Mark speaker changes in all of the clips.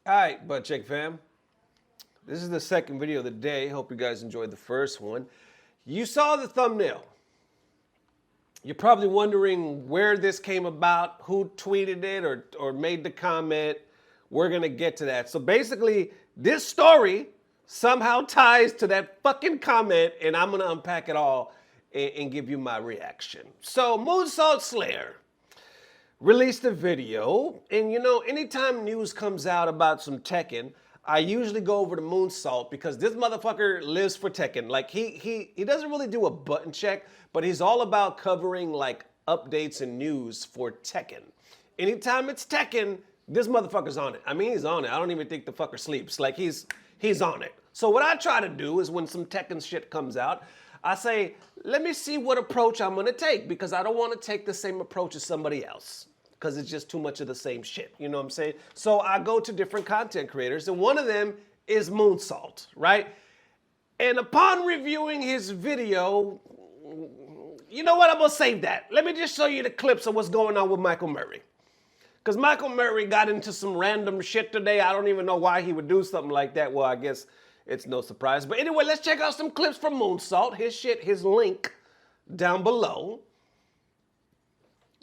Speaker 1: All right, Butt Check fam. This is the second video of the day. Hope you guys enjoyed the first one. You saw the thumbnail. You're probably wondering where this came about, who tweeted it or made the comment. We're gonna get to that. So basically, this story somehow ties to that fucking comment, and I'm gonna unpack it all and give you my reaction. So Moonsault Slayer released a video, and you know, anytime news comes out about some Tekken, I usually go over to Moonsault because this motherfucker lives for Tekken. Like he doesn't really do a button check, but he's all about covering like updates and news for Tekken. Anytime it's Tekken, this motherfucker's on it. I mean, he's on it. I don't even think the fucker sleeps. Like he's on it. So what I try to do is when some Tekken shit comes out, I say, let me see what approach I'm gonna take because I don't wanna take the same approach as somebody else because it's just too much of the same shit, you know what I'm saying? So I go to different content creators and one of them is Moonsault, right? And upon reviewing his video, you know what, I'm gonna save that. Let me just show you the clips of what's going on with Michael Murray. Because Michael Murray got into some random shit today. I don't even know why he would do something like that. Well, I guess it's no surprise. But anyway, let's check out some clips from Moonsault. His link down below.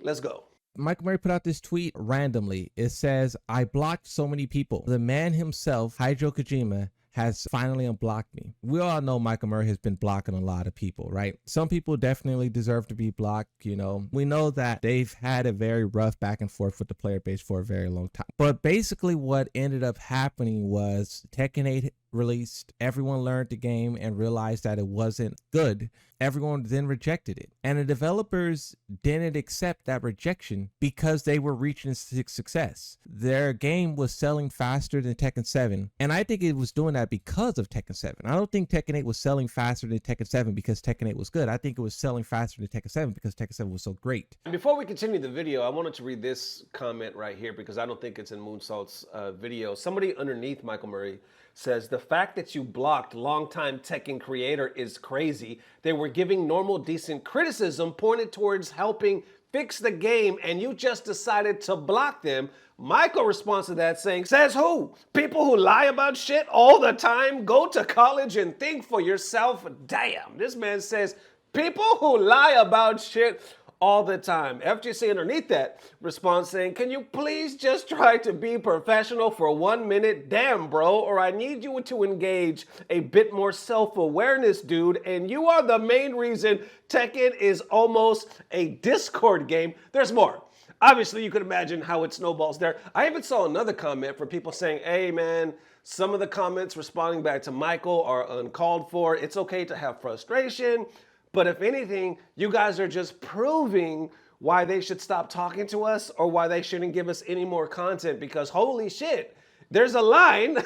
Speaker 1: Let's go.
Speaker 2: Michael Murray put out this tweet randomly. It says, I blocked so many people. The man himself, Hideo Kojima, has finally unblocked me. We all know Michael Murray has been blocking a lot of people, right? Some people definitely deserve to be blocked, you know. We know that they've had a very rough back and forth with the player base for a very long time. But basically what ended up happening was Tekken 8 released, everyone learned the game and realized that it wasn't good. Everyone then rejected it. And the developers didn't accept that rejection because they were reaching success. Their game was selling faster than Tekken 7. And I think it was doing that because of Tekken 7. I don't think Tekken 8 was selling faster than Tekken 7 because Tekken 8 was good. I think it was selling faster than Tekken 7 because Tekken 7 was so great.
Speaker 1: Before we continue the video, I wanted to read this comment right here because I don't think it's in Moonsault's video. Somebody underneath Michael Murray says, the fact that you blocked longtime Tekken creator is crazy. They were giving normal, decent criticism pointed towards helping fix the game and you just decided to block them. Michael responds to that saying, says who? People who lie about shit all the time? Go to college and think for yourself. Damn, this man says, people who lie about shit all the time. FGC underneath that response saying, can you please just try to be professional for 1 minute? Damn, bro, or I need you to engage a bit more self-awareness, dude. And you are the main reason Tekken is almost a Discord game. There's more. Obviously, you could imagine how it snowballs there. I even saw another comment from people saying, hey, man, some of the comments responding back to Michael are uncalled for. It's okay to have frustration. But if anything, you guys are just proving why they should stop talking to us or why they shouldn't give us any more content because holy shit, there's a line,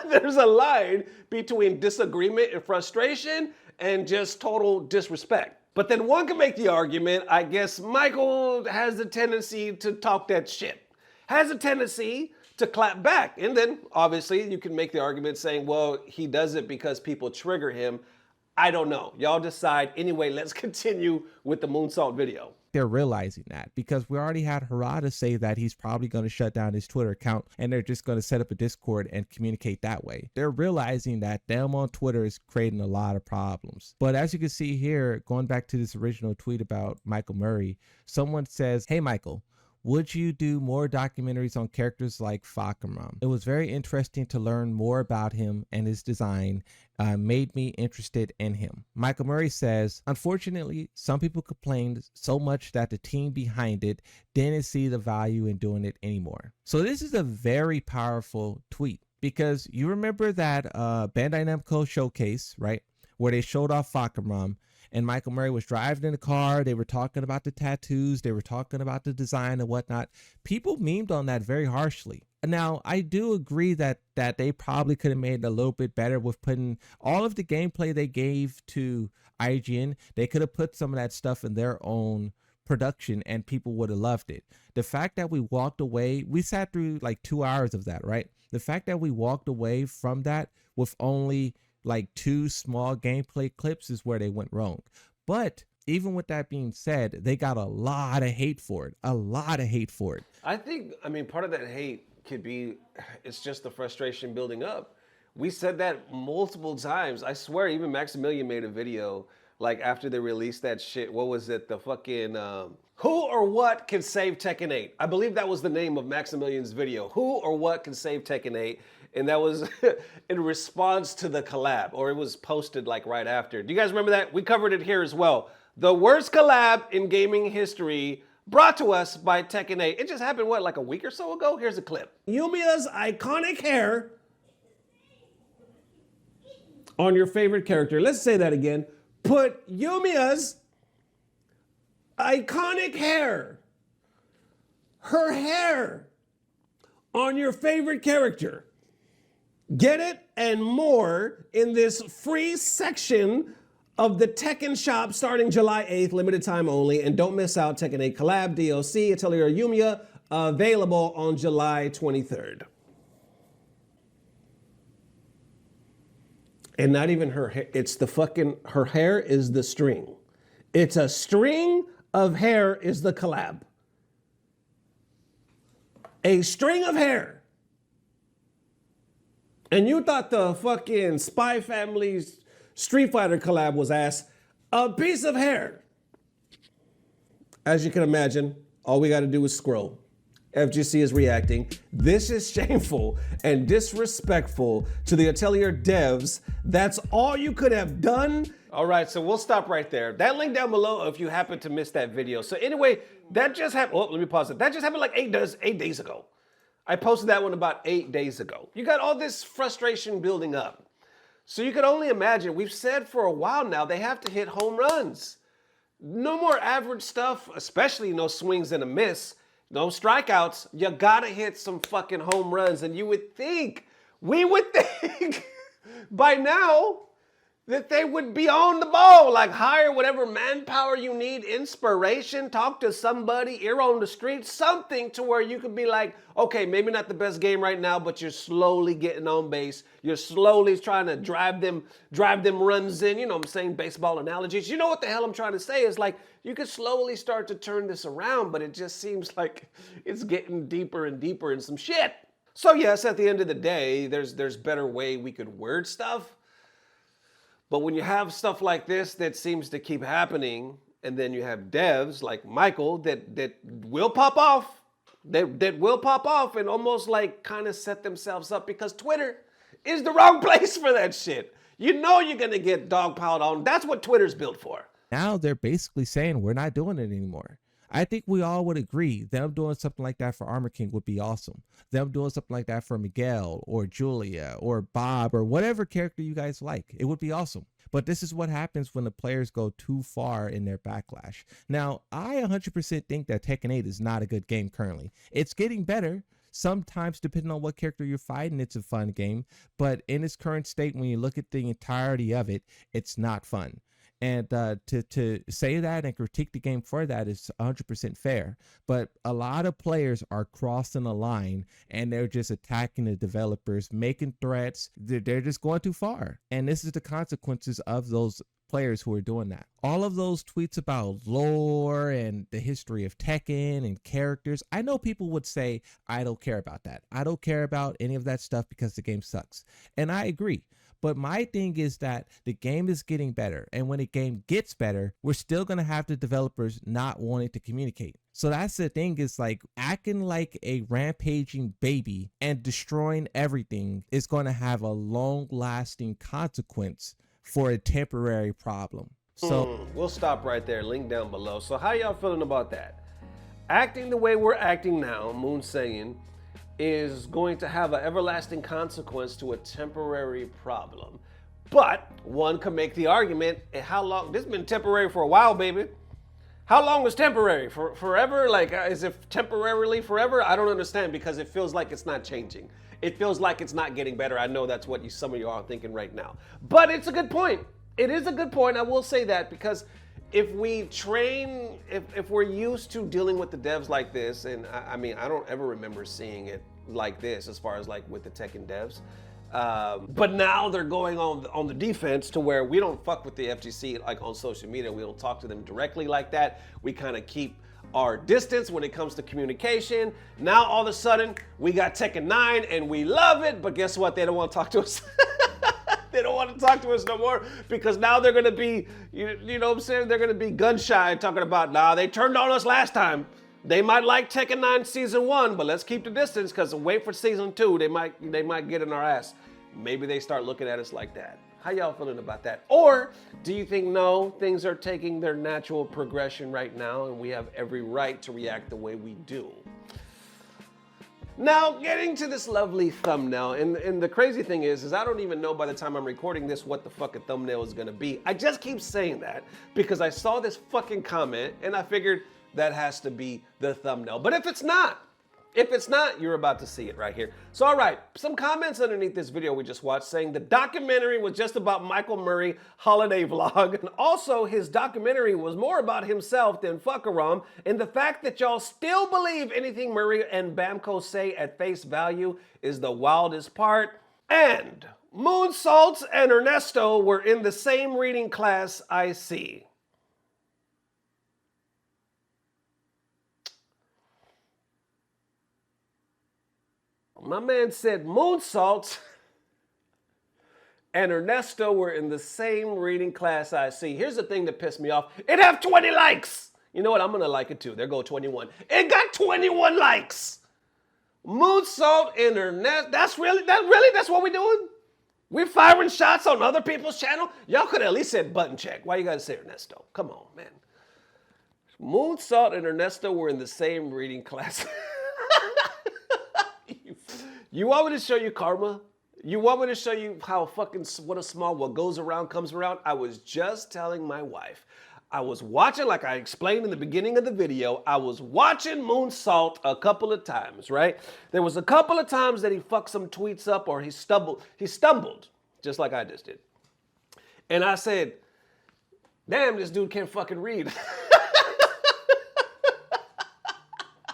Speaker 1: there's a line between disagreement and frustration and just total disrespect. But then one can make the argument, I guess Michael has a tendency to talk that shit, has a tendency to clap back. And then obviously you can make the argument saying, well, he does it because people trigger him. I don't know. Y'all decide. Anyway, let's continue with the Moonsault video.
Speaker 2: They're realizing that because we already had Harada say that he's probably going to shut down his Twitter account and they're just going to set up a Discord and communicate that way. They're realizing that them on Twitter is creating a lot of problems. But as you can see here, going back to this original tweet about Michael Murray, someone says, hey, Michael, would you do more documentaries on characters like Fakamram? It was very interesting to learn more about him and his design made me interested in him. Michael Murray says, unfortunately, some people complained so much that the team behind it didn't see the value in doing it anymore. So this is a very powerful tweet because you remember that Bandai Namco showcase, right? Where they showed off Fakamram. And Michael Murray was driving in the car. They were talking about the tattoos. They were talking about the design and whatnot. People memed on that very harshly. Now, I do agree that they probably could have made it a little bit better with putting all of the gameplay they gave to IGN. They could have put some of that stuff in their own production and people would have loved it. The fact that we walked away, we sat through like 2 hours of that, right? The fact that we walked away from that with only like 2 small gameplay clips is where they went wrong. But even with that being said, they got a lot of hate for it. A lot of hate for it.
Speaker 1: I think, I mean, part of that hate could be, it's just the frustration building up. We said that multiple times. I swear, even Maximilian made a video like after they released that shit. What was it? The fucking who or what can save Tekken 8? I believe that was the name of Maximilian's video. Who or what can save Tekken 8? And that was in response to the collab, or it was posted like right after. Do you guys remember that? We covered it here as well. The worst collab in gaming history, brought to us by Tekken 8. It just happened, what, like a week or so ago? Here's a clip. Yumiya's iconic hair on your favorite character. Let's say that again. Put Yumiya's iconic hair, her hair, on your favorite character. Get it and more in this free section of the Tekken shop starting July 8th, limited time only. And don't miss out, Tekken 8 Collab, DLC, Atelier Yumiya, available on July 23rd. And not even her hair, it's the fucking, her hair is the string. It's a string of hair is the collab. A string of hair. And you thought the fucking Spy Family's Street Fighter collab was ass. A piece of hair. As you can imagine, all we got to do is scroll. FGC is reacting. This is shameful and disrespectful to the Atelier devs. That's all you could have done. All right, so we'll stop right there. That link down below if you happen to miss that video. So anyway, that just happened. Oh, let me pause it. That just happened like 8 days ago. I posted that one about 8 days ago. You got all this frustration building up. So you could only imagine, we've said for a while now, they have to hit home runs. No more average stuff, especially no swings and a miss, no strikeouts. You gotta hit some fucking home runs. And you would think, we would think by now that they would be on the ball, like hire whatever manpower you need, inspiration, talk to somebody, ear on the street, something to where you could be like, okay, maybe not the best game right now, but you're slowly getting on base. You're slowly trying to drive them runs in. You know what I'm saying? Baseball analogies. You know what the hell I'm trying to say is like, you could slowly start to turn this around, but it just seems like it's getting deeper and deeper in some shit. So yes, at the end of the day, there's better way we could word stuff. But when you have stuff like this that seems to keep happening, and then you have devs like Michael that will pop off, that will pop off and almost like kind of set themselves up because Twitter is the wrong place for that shit. You know you're gonna get dogpiled on. That's what Twitter's built for.
Speaker 2: Now they're basically saying we're not doing it anymore. I think we all would agree them doing something like that for Armor King would be awesome. Them doing something like that for Miguel or Julia or Bob or whatever character you guys like. It would be awesome. But this is what happens when the players go too far in their backlash. Now, I 100% think that Tekken 8 is not a good game currently. It's getting better. Sometimes, depending on what character you're fighting, it's a fun game. But in its current state, when you look at the entirety of it, it's not fun. And to say that and critique the game for that is 100% fair. But a lot of players are crossing a line and they're just attacking the developers, making threats. They're just going too far. And this is the consequences of those players who are doing that. All of those tweets about lore and the history of Tekken and characters, I know people would say, I don't care about that. I don't care about any of that stuff because the game sucks. And I agree. But my thing is that the game is getting better. And when the game gets better, we're still going to have the developers not wanting to communicate. So that's the thing, is like acting like a rampaging baby and destroying everything is going to have a long lasting consequence for a temporary problem. So
Speaker 1: we'll stop right there. Link down below. So how y'all feeling about that? Acting the way we're acting now, Moon saying, is going to have an everlasting consequence to a temporary problem. But one could make the argument, how long? This has been temporary for a while, baby. How long is temporary? Forever? Like, is it temporarily forever? I don't understand, because it feels like it's not changing. It feels like it's not getting better. I know that's what some of you are thinking right now. But it's a good point. It is a good point. I will say that, because if we train, if we're used to dealing with the devs like this, and I mean, I don't ever remember seeing it like this as far as like with the Tekken devs. But now they're going on the defense to where we don't fuck with the FGC like on social media. We don't talk to them directly like that. We kind of keep our distance when it comes to communication. Now all of a sudden we got Tekken 9 and we love it, but guess what? They don't want to talk to us. They don't want to talk to us no more because now they're going to be, you know what I'm saying? They're going to be gun shy talking about, nah, they turned on us last time. They might like Tekken 9 season 1, but let's keep the distance because wait for season 2. They might get in our ass. Maybe they start looking at us like that. How y'all feeling about that? Or do you think, no, things are taking their natural progression right now and we have every right to react the way we do? Now, getting to this lovely thumbnail, and the crazy thing is I don't even know by the time I'm recording this what the fucking thumbnail is gonna be. I just keep saying that because I saw this fucking comment and I figured that has to be the thumbnail. But if it's not, you're about to see it right here. So, all right, some comments underneath this video we just watched saying the documentary was just about Michael Murray holiday vlog. And also his documentary was more about himself than fuckaram. And the fact that y'all still believe anything Murray and Bamco say at face value is the wildest part. And Moonsault and Ernesto were in the same reading class I see. My man said Moonsault and Ernesto were in the same reading class I see. Here's the thing that pissed me off. It have 20 likes. You know what? I'm going to like it too. There go 21. It got 21 likes. Moonsault and Ernesto. That's what we're doing? We're firing shots on other people's channel? Y'all could have at least said button check. Why you got to say Ernesto? Come on, man. Moonsault and Ernesto were in the same reading class. You want me to show you karma? You want me to show you how fucking what goes around comes around? I was just telling my wife. I was watching, like I explained in the beginning of the video, I was watching Moonsault a couple of times, right? There was a couple of times that he fucked some tweets up or he stumbled, just like I just did. And I said, damn, this dude can't fucking read.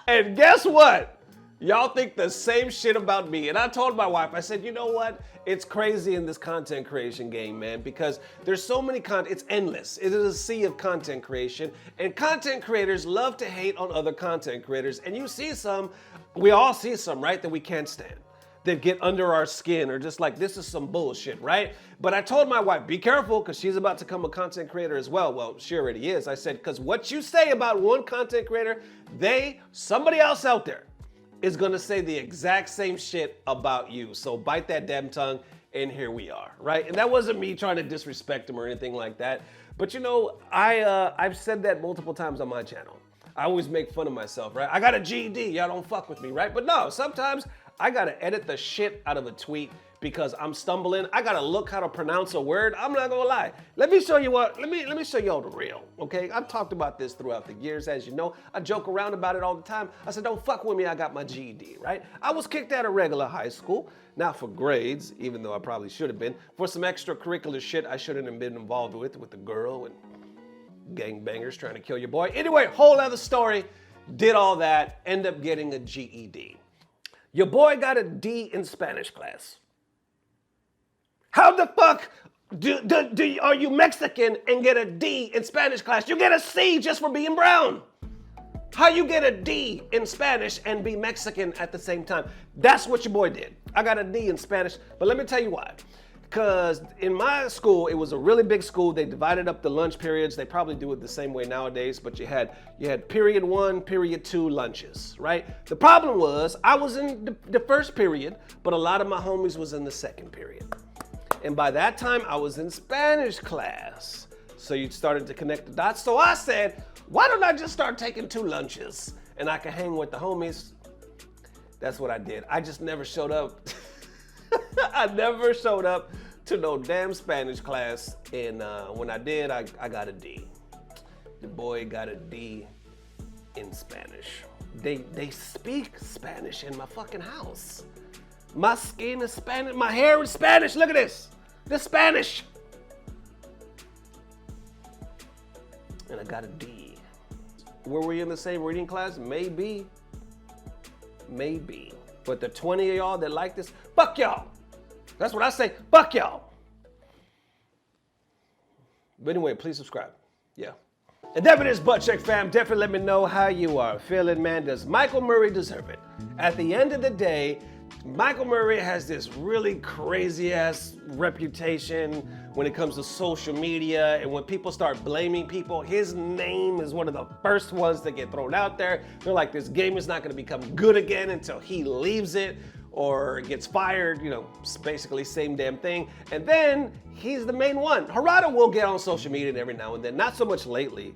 Speaker 1: And guess what? Y'all think the same shit about me. And I told my wife, I said, you know what? It's crazy in this content creation game, man, because there's so many it's endless. It is a sea of content creation. And content creators love to hate on other content creators. And you see some, we all see some, right, that we can't stand, that get under our skin or just like, this is some bullshit, right? But I told my wife, be careful, because she's about to become a content creator as well. Well, she already is. I said, because what you say about one content creator, somebody else out there, is gonna say the exact same shit about you. So bite that damn tongue, and here we are, right? And that wasn't me trying to disrespect him or anything like that. But you know, I've said that multiple times on my channel. I always make fun of myself, right? I got a GED, y'all don't fuck with me, right? But no, sometimes I gotta edit the shit out of a tweet because I'm stumbling. I gotta look how to pronounce a word. I'm not gonna lie. Let me show you let me show you all the real, okay? I've talked about this throughout the years, as you know. I joke around about it all the time. I said, don't fuck with me, I got my GED, right? I was kicked out of regular high school, not for grades, even though I probably should have been, for some extracurricular shit I shouldn't have been involved with a girl and gangbangers trying to kill your boy. Anyway, whole other story. Did all that, end up getting a GED. Your boy got a D in Spanish class. How the fuck are you Mexican and get a D in Spanish class? You get a C just for being brown. How you get a D in Spanish and be Mexican at the same time? That's what your boy did. I got a D in Spanish, but let me tell you why. Because in my school, it was a really big school. They divided up the lunch periods. They probably do it the same way nowadays, but you had period 1, period 2 lunches, right? The problem was I was in the first period, but a lot of my homies was in the second period. And by that time, I was in Spanish class. So you started to connect the dots. So I said, why don't I just start taking 2 lunches and I can hang with the homies? That's what I did. I just never showed up. I never showed up to no damn Spanish class. And when I did, I got a D. The boy got a D in Spanish. They speak Spanish in my fucking house. My skin is Spanish. My hair is Spanish. Look at this. This Spanish. And I got a D. Were we in the same reading class? Maybe. Maybe. But the 20 of y'all that like this, fuck y'all. That's what I say. Fuck y'all. But anyway, please subscribe. Yeah. And that it is Butt Check fam. Definitely let me know how you are feeling, man. Does Michael Murray deserve it? At the end of the day, Michael Murray has this really crazy ass reputation when it comes to social media, and when people start blaming people, his name is one of the first ones that get thrown out there. They're like, this game is not gonna become good again until he leaves it or gets fired, you know, it's basically same damn thing. And then he's the main one. Harada will get on social media every now and then, not so much lately,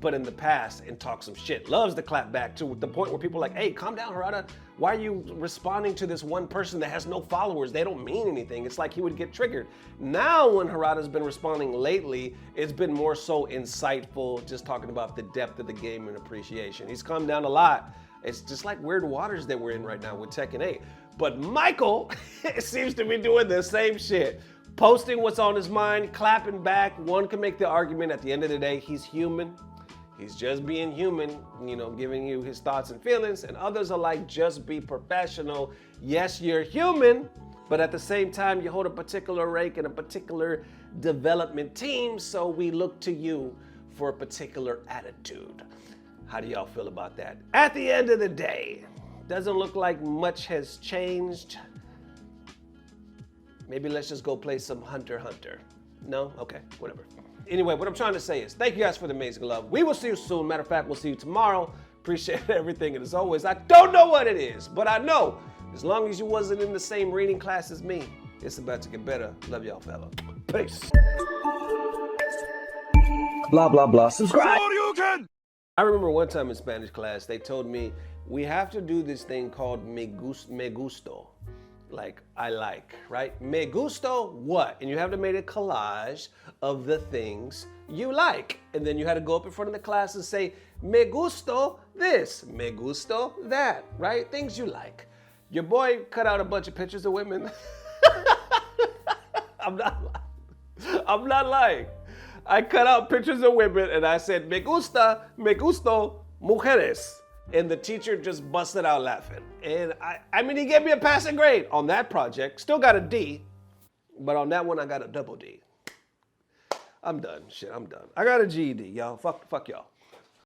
Speaker 1: but in the past, and talk some shit. Loves to clap back to the point where people are like, hey, calm down, Harada. Why are you responding to this one person that has no followers? They don't mean anything. It's like he would get triggered. Now when Harada's been responding lately, it's been more so insightful, just talking about the depth of the game and appreciation. He's calmed down a lot. It's just like weird waters that we're in right now with Tekken 8. But Michael seems to be doing the same shit. Posting what's on his mind, clapping back. One can make the argument at the end of the day, he's human. He's just being human, you know, giving you his thoughts and feelings. And others are like, just be professional. Yes, you're human, but at the same time, you hold a particular rank and a particular development team, so we look to you for a particular attitude. How do y'all feel about that? At the end of the day, doesn't look like much has changed. Maybe let's just go play some Hunter x Hunter. No? Okay, whatever. Anyway, what I'm trying to say is, thank you guys for the amazing love. We will see you soon. Matter of fact, we'll see you tomorrow. Appreciate everything. And as always, I don't know what it is, but I know as long as you wasn't in the same reading class as me, it's about to get better. Love y'all, fella. Peace.
Speaker 3: Blah, blah, blah. Subscribe.
Speaker 1: I remember one time in Spanish class, they told me, we have to do this thing called me gusto. Like, I like, right? Me gusto what? And you have to make a collage of the things you like. And then you had to go up in front of the class and say, me gusto this, me gusto that, right? Things you like. Your boy cut out a bunch of pictures of women. I'm not lying. I cut out pictures of women and I said, me gusto mujeres. And the teacher just busted out laughing. And I mean, he gave me a passing grade on that project. Still got a D, but on that one, I got a double D. I'm done. Shit, I'm done. I got a GED, y'all. Fuck y'all.